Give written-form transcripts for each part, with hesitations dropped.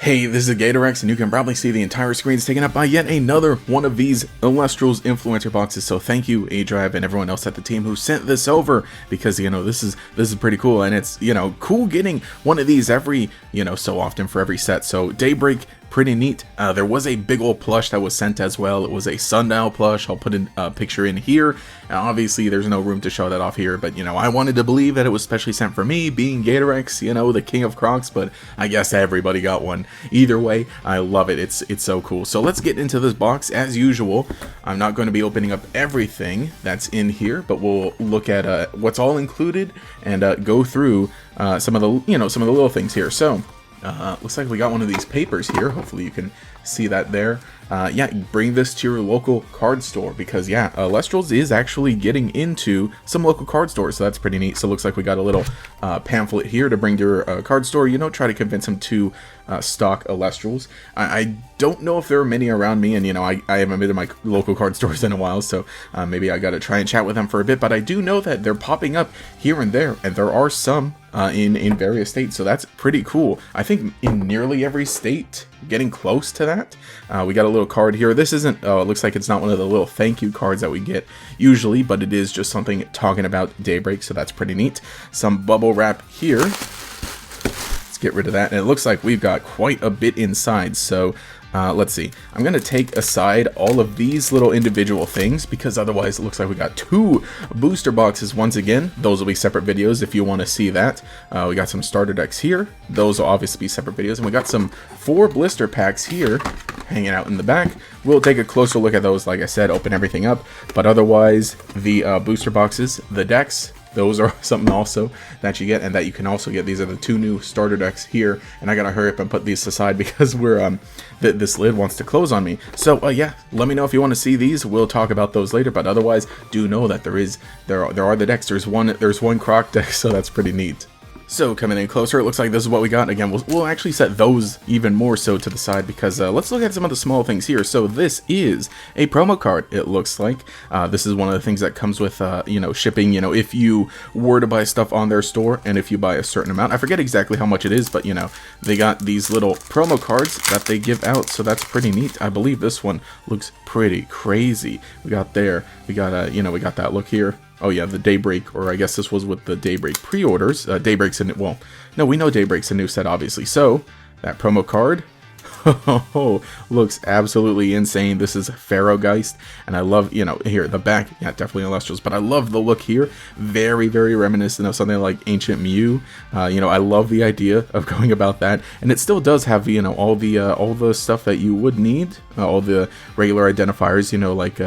Hey, this is Gatorex, and you can probably see the entire screen is taken up by yet another one of these Elestrals influencer boxes. So thank you, A-Drive, and everyone else at the team who sent this over, because this is pretty cool, and it's cool getting one of these every so often for every set. So Daybreak, pretty neat. There was a big old plush that was sent as well. It was a Sundial plush. I'll put a picture in here. And obviously, there's no room to show that off here, but I wanted to believe that it was specially sent for me, being Gatorex, the king of Crocs. But I guess everybody got one. Either way, I love it. It's so cool. So let's get into this box as usual. I'm not going to be opening up everything that's in here, but we'll look at what's all included and go through some of the little things here. So. Looks like we got one of these papers here. Hopefully you can see that there. Yeah, bring this to your local card store, because Elestrals is actually getting into some local card stores, so that's pretty neat. So it looks like we got a little pamphlet here to bring to your card store. Try to convince them to stock Elestrals. I don't know if there are many around me, and I haven't been to my local card stores in a while, so maybe I gotta try and chat with them for a bit. But I do know that they're popping up here and there, and there are some in various states, so that's pretty cool. I think in nearly every state, getting close to that. We got a little card here. This isn't, it looks like it's not one of the little thank you cards that we get usually, but it is just something talking about Daybreak, so that's pretty neat. Some bubble wrap here. Let's get rid of that, and it looks like we've got quite a bit inside, so let's see. I'm going to take aside all of these little individual things, because otherwise it looks like we got two booster boxes once again. Those will be separate videos if you want to see that. We got some starter decks here. Those will obviously be separate videos. And we got some 4 blister packs here hanging out in the back. We'll take a closer look at those, like I said, open everything up. But otherwise, the booster boxes, the decks, those are something also that you get, and that you can also get. These are the 2 new starter decks here, and I gotta hurry up and put these aside because we're this lid wants to close on me. So yeah, let me know if you want to see these. We'll talk about those later, but otherwise, do know that there are the decks. There's one Croc deck, so that's pretty neat. So coming in closer, it looks like this is what we got. Again, we'll actually set those even more so to the side, because let's look at some of the small things here. So this is a promo card, it looks like. This is one of the things that comes with, shipping, if you were to buy stuff on their store, and if you buy a certain amount. I forget exactly how much it is, but, they got these little promo cards that they give out, so that's pretty neat. I believe this one looks pretty crazy. We got we got that look here. Oh yeah, the Daybreak, or I guess this was with the Daybreak pre-orders. Daybreak's a new, well, no, we know Daybreak's a new set, obviously. So, that promo card, looks absolutely insane. This is Pharaohgeist, and I love, here, the back, yeah, definitely Elestrals, but I love the look here. Very, very reminiscent of something like Ancient Mew. I love the idea of going about that, and it still does have, all the stuff that you would need, all the regular identifiers, like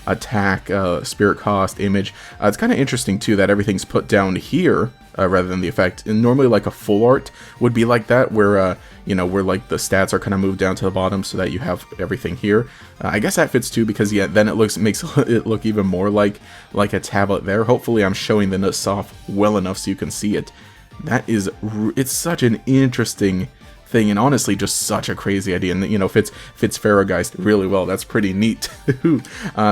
attack, spirit cost, image. It's kind of interesting too that everything's put down here rather than the effect. And normally, like a full art would be like that, where where like the stats are kind of moved down to the bottom so that you have everything here. I guess that fits too, because then it makes it look even more like a tablet there. Hopefully, I'm showing the nuts off well enough so you can see it. It's such an interesting thing, and honestly just such a crazy idea, and fits Pharaohgeist really well. That's pretty neat.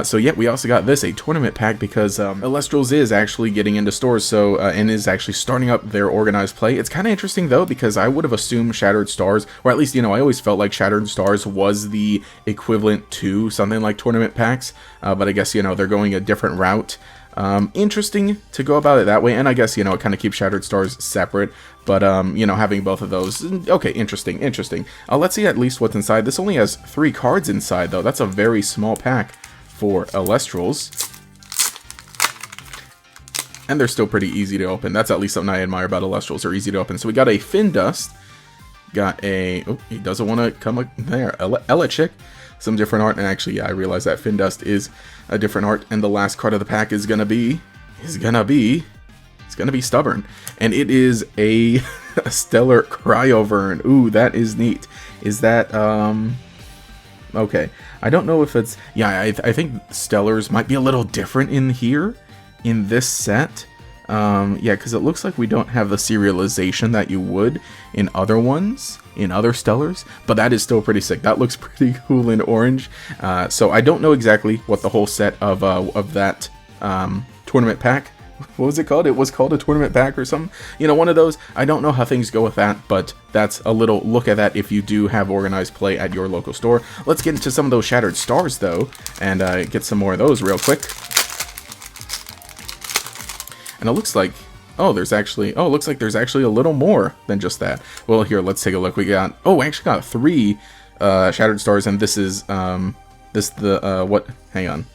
So yeah, we also got this, a tournament pack, because Elestrals is actually getting into stores, so and is actually starting up their organized play. It's kind of interesting though, because I would have assumed Shattered Stars, or at least I always felt like Shattered Stars was the equivalent to something like tournament packs, but I guess they're going a different route. Interesting to go about it that way, and I guess it kind of keeps Shattered Stars separate, but having both of those, okay, interesting. Let's see at least what's inside. This only has 3 cards inside though. That's a very small pack for Elestrals, and they're still pretty easy to open. That's at least something I admire about Elestrals. They're easy to open. So we got a Findust, got a, oh, he doesn't want to come there, Elechick, some different art, and actually, yeah, I realize that Findust is a different art, and the last card of the pack is gonna be Stubborn, and it is a Stellar Cryovern. Ooh, that is neat. Is that okay? I don't know if it's, yeah, I think Stellars might be a little different in this set. Yeah, because it looks like we don't have the serialization that you would in other ones, in other Stellars, but that is still pretty sick. That looks pretty cool in orange. So I don't know exactly what the whole set of that tournament pack what was it called? It was called a tournament pack or something. You know, one of those. I don't know how things go with that, but that's a little look at that if you do have organized play at your local store. Let's get into some of those Shattered Stars, though, and get some more of those real quick. And it looks like, oh, looks like there's actually a little more than just that. Well, here, let's take a look. We got, we actually got 3 Shattered Stars, and this is, what, hang on.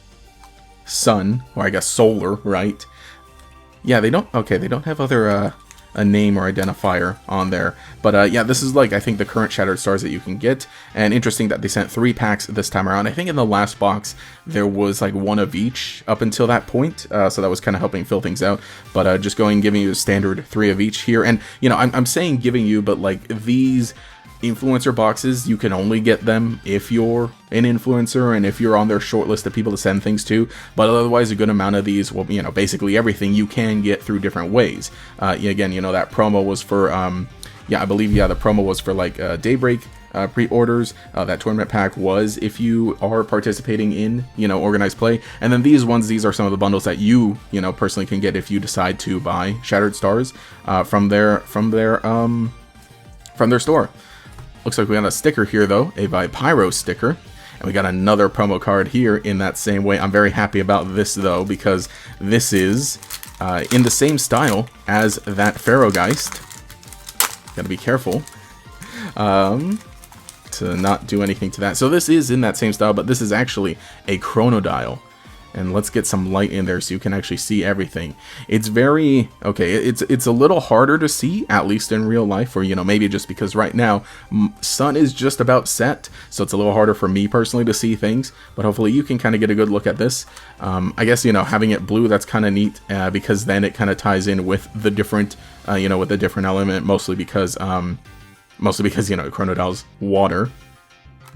Sun, or I guess solar, right? Yeah, they don't have other, a name or identifier on there. But yeah, this is like, I think, the current Shattered Stars that you can get. And interesting that they sent 3 packs this time around. I think in the last box, there was like 1 of each up until that point. So that was kind of helping fill things out. But just giving you a standard 3 of each here. And, you know, I'm saying giving you, but like these influencer boxes, you can only get them if you're an influencer and if you're on their short list of people to send things to. But otherwise, a good amount of these, well, you know, basically everything you can get through different ways. Again, you know, that promo was for I believe the promo was for like Daybreak pre-orders. That tournament pack was if you are participating in, you know, organized play. And then these are some of the bundles that you know, personally can get if you decide to buy Shattered Stars from their store. Looks like we got a sticker here, though, a Vipyro sticker. And we got another promo card here in that same way. I'm very happy about this, though, because this is in the same style as that Pharaohgeist. Gotta be careful to not do anything to that. So this is in that same style, but this is actually a Chronodial. And let's get some light in there so you can actually see everything. It's very, okay, it's a little harder to see, at least in real life, or, you know, maybe just because right now, sun is just about set, so it's a little harder for me personally to see things, but hopefully you can kind of get a good look at this. I guess, you know, having it blue, that's kind of neat, because then it kind of ties in with the different, you know, with the different element, mostly because, you know, Chronodial's water.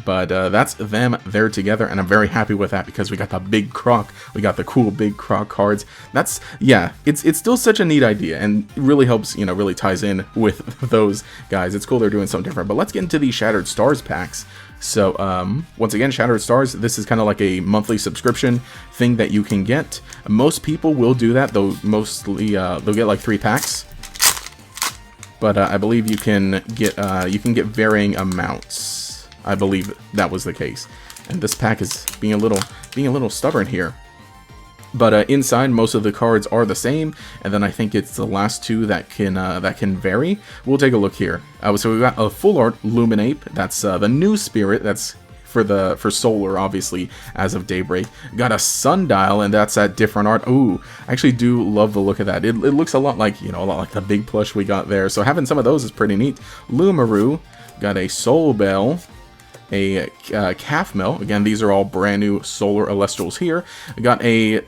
But that's them there together, and I'm very happy with that because we got the big croc, we got the cool big croc cards. That's, yeah, it's still such a neat idea, and really helps, you know, really ties in with those guys. It's cool they're doing something different. But let's get into these Shattered Stars packs. So once again, Shattered Stars, this is kind of like a monthly subscription thing that you can get. Most people will do that, though mostly they'll get like 3 packs. But I believe you can get varying amounts. I believe that was the case, and this pack is being a little stubborn here. But inside, most of the cards are the same, and then I think it's the last 2 that can vary. We'll take a look here. So we got a full art Luminape. That's the new spirit. That's for solar, obviously, as of Daybreak. Got a Sundial, and that's that different art. Ooh, I actually do love the look of that. It looks a lot like, you know, a lot like the big plush we got there. So having some of those is pretty neat. Lumaru. Got a Soul Bell. A Calf Mill. Again, these are all brand new solar Elestrals here. I got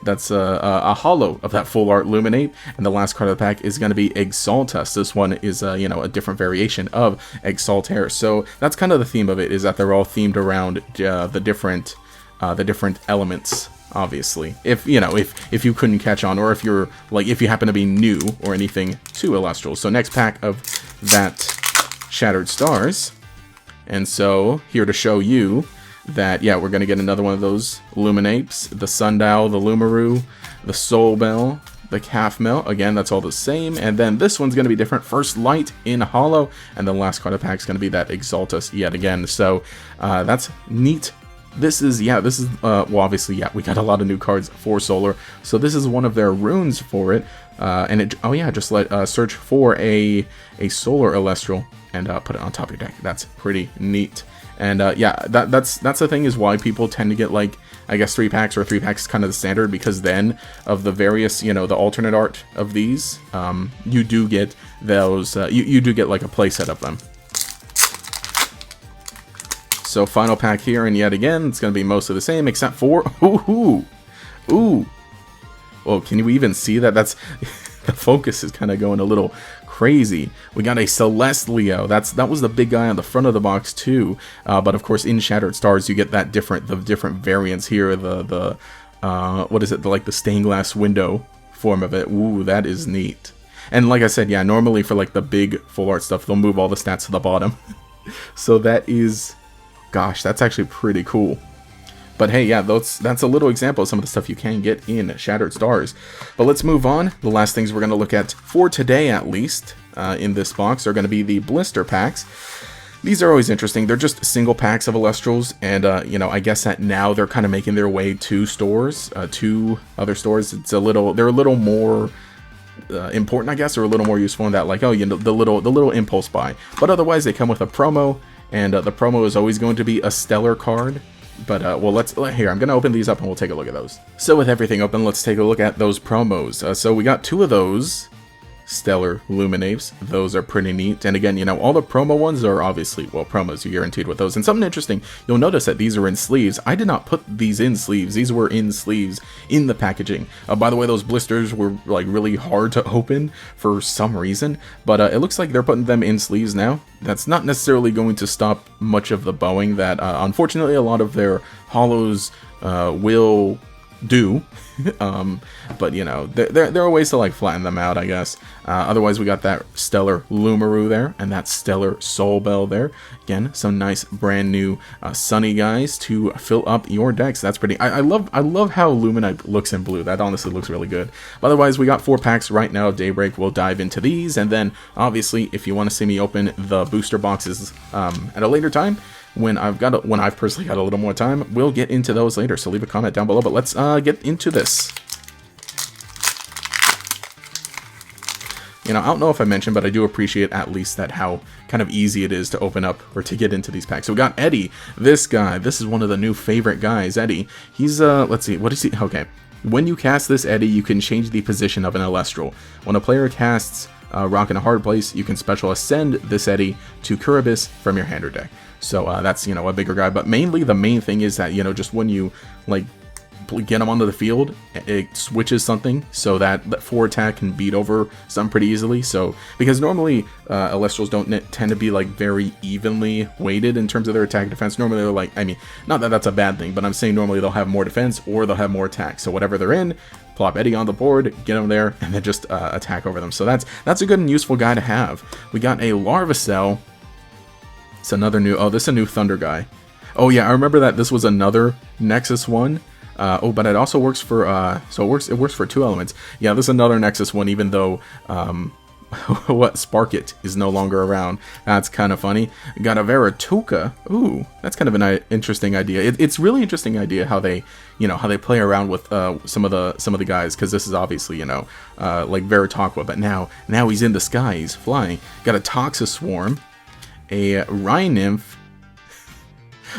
that's a holo of that full art Luminape, and the last card of the pack is going to be Exaltus. This one is you know, a different variation of Exaltair. So that's kind of the theme of it, is that they're all themed around the different elements. Obviously, if you know, if you couldn't catch on, or if you're like, if you happen to be new or anything to Elestrals. So next pack of that Shattered Stars. And so, here to show you that, yeah, we're going to get another one of those Luminapes, the Sundial, the Lumaru, the Soul Bell, the Calf Mill. Again, that's all the same. And then this one's going to be different. First Light in Holo, and the last card of the pack is going to be that Exaltus yet again. So, that's neat. This is, well, obviously, yeah, we got a lot of new cards for Solar. So this is one of their runes for it. And it, oh yeah, just search for a Solar Elestral and put it on top of your deck. That's pretty neat. And yeah, that's the thing, is why people tend to get, like, I guess 3 packs, or 3 packs is kind of the standard, because then of the various, you know, the alternate art of these, you do get those, you do get like a play set of them. So final pack here, and yet again, it's going to be mostly the same, except for, ooh. Well, can you even see that? That's, the focus is kind of going a little crazy. We got a Celeste Leo. That was the big guy on the front of the box too. But of course, in Shattered Stars, you get that different variants here. The what is it? Like the stained glass window form of it. Ooh, that is neat. And like I said, yeah, normally for like the big full art stuff, they'll move all the stats to the bottom. So that is, gosh, that's actually pretty cool. But hey, yeah, that's a little example of some of the stuff you can get in Shattered Stars. But let's move on. The last things we're going to look at, for today at least, in this box are going to be the blister packs. These are always interesting. They're just single packs of Elestrals, and you know, I guess that now they're kind of making their way to stores, to other stores. They're a little more important, I guess, or a little more useful in that, like, oh, you know, the little impulse buy. But otherwise, they come with a promo, and the promo is always going to be a stellar card. But well, here, I'm gonna open these up and we'll take a look at those. So with everything open, let's take a look at those promos. So we got 2 of those Stellar Luminates. Those are pretty neat. And again, you know, all the promo ones are obviously, well, promos, you're guaranteed with those. And something interesting, you'll notice that these are in sleeves. I did not put these in sleeves. These were in sleeves in the packaging. By the way, those blisters were like really hard to open for some reason, but it looks like they're putting them in sleeves now. That's not necessarily going to stop much of the bowing that unfortunately a lot of their hollows will do. But you know, there are ways to like flatten them out, I guess. Otherwise, we got that Stellar Lumaru there, and that Stellar Soul Bell there. Again, some nice brand new Sunny guys to fill up your decks. That's pretty. I love how Luminite looks in blue. That honestly looks really good. But otherwise, we got 4 packs right now of Daybreak. We'll dive into these, and then obviously, if you want to see me open the booster boxes at a later time, when I've personally got a little more time, we'll get into those later. So leave a comment down below. But let's get into this. You know, I don't know if I mentioned, but I do appreciate at least that how kind of easy it is to open up or to get into these packs. So we got Eddie, this guy. This is one of the new favorite guys, Eddie. He's, let's see, what is he? Okay. When you cast this Eddie, you can change the position of an Elestral. When a player casts Rock in a Hard Place, you can special ascend this Eddie to Kuribis from your hand or deck. So that's, you know, a bigger guy. But mainly the main thing is that, you know, just when you, like, get him onto the field, it switches something so that 4 attack can beat over some pretty easily. So because normally Elestrals don't tend to be like very evenly weighted in terms of their attack defense. Normally they're like, I mean, not that that's a bad thing, but I'm saying normally they'll have more defense or they'll have more attack. So whatever they're in, plop Eddie on the board, get him there, and then just attack over them. So that's a good and useful guy to have. We got a Larvacell. It's another new, oh, this is a new Thunder guy. Oh yeah, I remember that this was another Nexus one. Oh, but it also works for, so it works for 2 elements. Yeah, this is another Nexus one, even though, what, Sparkit is no longer around. That's kind of funny. Got a Veratuka. Ooh, that's kind of an interesting idea. It's really interesting idea how they, you know, how they play around with, some of the guys, because this is obviously, you know, like Verataqua, but now he's in the sky, he's flying. Got a Toxiswarm, a Rhynymph.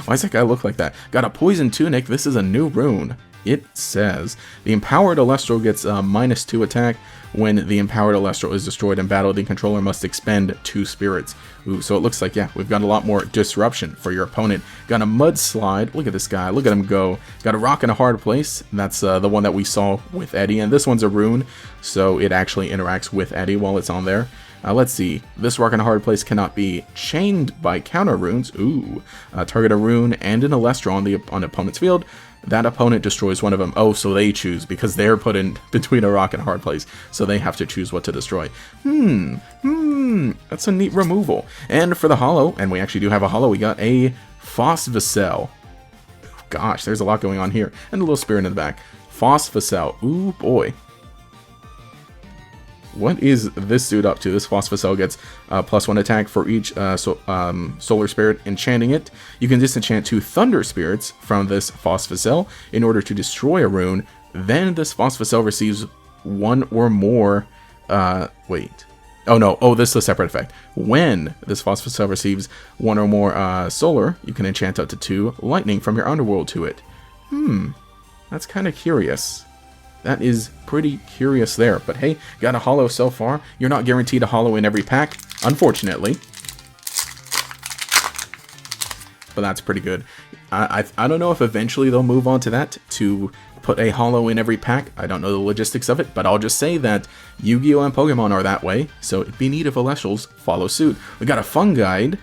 Why does that guy look like that? Got a Poison Tunic. This is a new rune. It says, the Empowered Elestral gets -2 attack. When the Empowered Elestral is destroyed in battle, the controller must expend 2 spirits. Ooh, so it looks like, yeah, we've got a lot more disruption for your opponent. Got a Mudslide. Look at this guy. Look at him go. Got a Rock in a Hard Place. That's the one that we saw with Eddie. And this one's a rune, so it actually interacts with Eddie while it's on there. Let's see. This Rock in a Hard Place cannot be chained by counter runes. Ooh. Target a rune and an Elestral on opponent's field. That opponent destroys one of them. Oh, so they choose, because they're put in between a rock and a hard place. So they have to choose what to destroy. That's a neat removal. And for the holo, and we actually do have a holo, we got a Phosphacell. Gosh, there's a lot going on here. And a little spirit in the back. Phosphacell. Ooh, boy. What is this dude up to? This Phosphacell gets +1 attack for each Solar Spirit enchanting it. You can disenchant 2 Thunder Spirits from this Phosphacell in order to destroy a rune. Then this Phosphacell receives 1 or more... wait. Oh no, oh, this is a separate effect. When this Phosphacell receives 1 or more Solar, you can enchant up to 2 Lightning from your Underworld to it. That's kind of curious. That is pretty curious there. But hey, got a holo so far. You're not guaranteed a holo in every pack, unfortunately. But that's pretty good. I don't know if eventually they'll move on to that, to put a holo in every pack. I don't know the logistics of it, but I'll just say that Yu-Gi-Oh! And Pokemon are that way, so it'd be neat if Elestrals follow suit. We got a Funguide.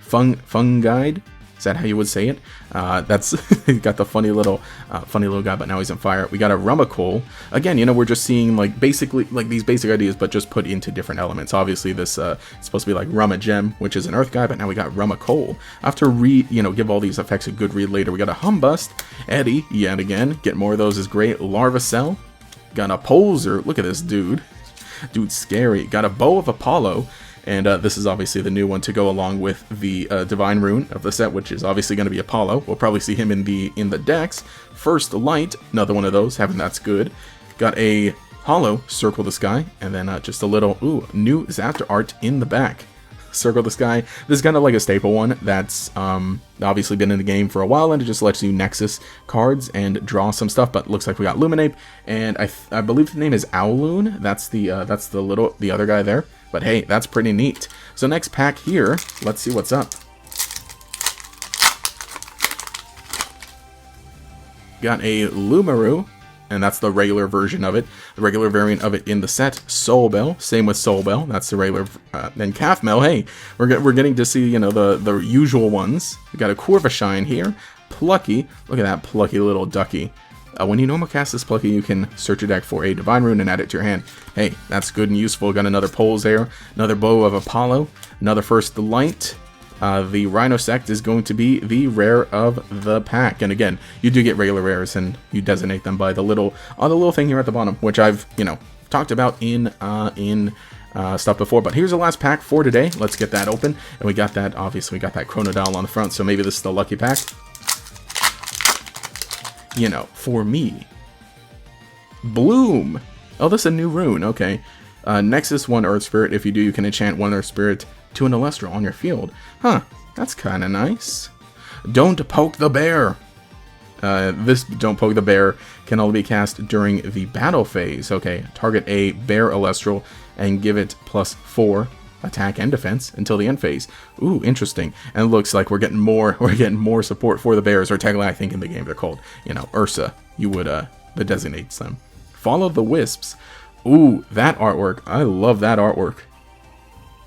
Funguide. Is that how you would say it? That's he got the funny little guy, but now he's on fire. We got a Rumacole. Again, you know, we're just seeing like basically like these basic ideas, but just put into different elements. Obviously, this it's supposed to be like Rumagem, which is an Earth guy, but now we got Rumacole. I have to give all these effects a good read later. We got a Humbust, Eddie, yet again. Get more of those is great. Larvacell. Got a Poser. Look at this dude. Dude's scary. Got a Bow of Apollo. And this is obviously the new one to go along with the Divine Rune of the set, which is obviously going to be Apollo. We'll probably see him in the decks. First Light, another one of those. Having that's good. Got a Hollow, Circle the Sky, and then just a little new Zaptor art in the back. Circle the Sky. This is kind of like a staple one that's obviously been in the game for a while, and it just lets you Nexus cards and draw some stuff. But looks like we got Luminape, and I believe the name is Owloon. That's the other guy there. But hey, that's pretty neat. So next pack here, let's see what's up. Got a Lumaru, and that's the regular version of it. The regular variant of it in the set. Soul Bell, same with Soul Bell. That's the regular. Then Calfmel, hey, we're getting to see, you know, the usual ones. We got a Corvashine here. Plucky, look at that plucky little ducky. When you normal cast this Plucky, you can search your deck for a Divine Rune and add it to your hand. Hey, that's good and useful. Got another Poles there, another Bow of Apollo, another First Light. The Rhinosect is going to be the rare of the pack. And again, you do get regular rares, and you designate them by the little thing here at the bottom, which I've, you know, talked about in stuff before. But here's the last pack for today. Let's get that open. And we got that, obviously, we got that Chronodile on the front, so maybe this is the lucky pack. You know, for me. Bloom. Oh, this is a new rune. Okay. Nexus 1 Earth Spirit. If you do, you can enchant 1 Earth Spirit to an Elestral on your field. Huh. That's kind of nice. Don't Poke the Bear. This Don't Poke the Bear can only be cast during the battle phase. Okay. Target a Bear Elestral and give it +4 attack and defense until the end phase. Ooh, interesting. And it looks like we're getting more support for the bears, or technically I think in the game they're called, you know, Ursa. You would that designates them. Follow the Wisps. Ooh, that artwork. I love that artwork.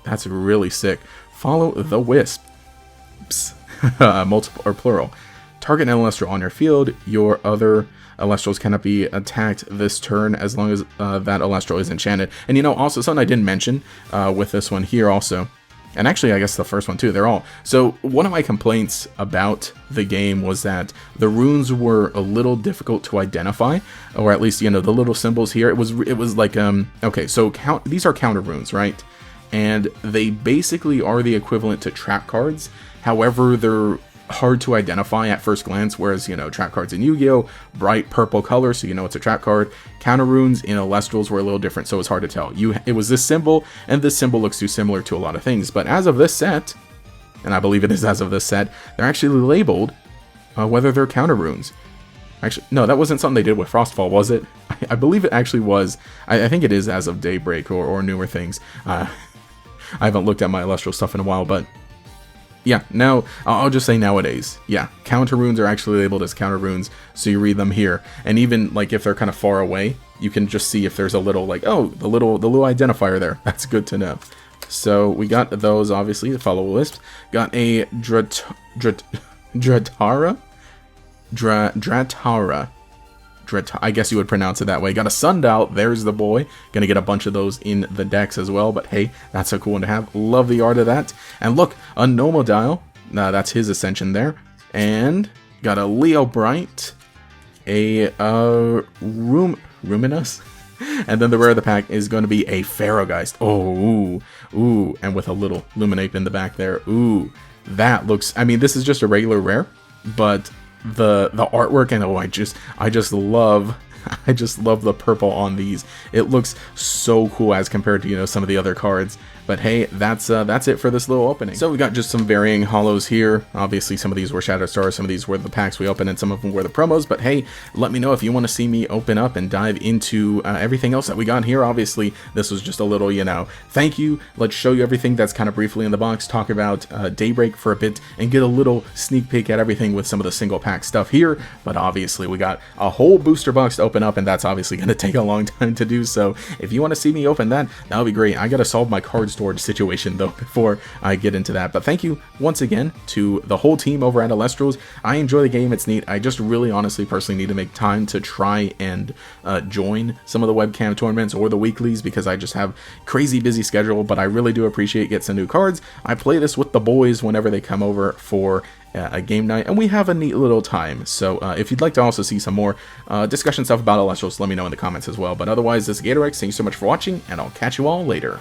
That's really sick. Follow the Wisps. Multiple or plural. Target an Elestral on your field. Your other Elestrals cannot be attacked this turn as long as that Elestral is enchanted. And you know, also something I didn't mention with this one here also, and actually I guess the first one too, they're all. So one of my complaints about the game was that the runes were a little difficult to identify, or at least, you know, the little symbols here, it was like, okay, so these are counter runes, right? And they basically are the equivalent to trap cards. However, they're hard to identify at first glance, whereas, you know, trap cards in Yu-Gi-Oh! Bright purple color, so you know it's a trap card. Counter runes in Elestrals were a little different, so it's hard to tell. It was this symbol, and this symbol looks too similar to a lot of things. But as of this set, and I believe it is as of this set, they're actually labeled whether they're counter runes. Actually, no, that wasn't something they did with Frostfall, was it? I believe it actually was. I think it is as of Daybreak or newer things. I haven't looked at my Elestral stuff in a while, but yeah, now, I'll just say nowadays, yeah, counter runes are actually labeled as counter runes, so you read them here. And even, like, if they're kind of far away, you can just see if there's a little, like, oh, the little identifier there. That's good to know. So, we got those, obviously, the follow list. Got a Dratara? I guess you would pronounce it that way. Got a Sundile, there's the boy. Gonna get a bunch of those in the decks as well, but hey, that's a cool one to have. Love the art of that. And look, a Nomodile, that's his Ascension there. And got a Leo Bright, a Ruminous, and then the rare of the pack is going to be a Pharaohgeist. Oh, ooh, and with a little Luminape in the back there. Ooh, that looks, I mean, this is just a regular rare, but the artwork, and oh, I just love the purple on these. It looks so cool as compared to, you know, some of the other cards. But hey, that's it for this little opening. So we got just some varying hollows here. Obviously, some of these were Shadow Stars, some of these were the packs we opened, and some of them were the promos. But hey, let me know if you want to see me open up and dive into everything else that we got here. Obviously, this was just a little, you know, thank you. Let's show you everything that's kind of briefly in the box, talk about Daybreak for a bit, and get a little sneak peek at everything with some of the single pack stuff here. But obviously, we got a whole booster box to open up, and that's obviously going to take a long time to do. So if you want to see me open that, that'll be great. I got to solve my cards storage situation though before I get into that. But thank you once again to the whole team over at Elestrals. I enjoy the game, it's neat. I just really honestly personally need to make time to try and join some of the webcam tournaments or the weeklies because I just have crazy busy schedule, but I really do appreciate getting some new cards. I play this with the boys whenever they come over for a game night, and we have a neat little time. So if you'd like to also see some more discussion stuff about Elestrals, let me know in the comments as well. But otherwise, this is Gatorx. Thank you so much for watching, and I'll catch you all later.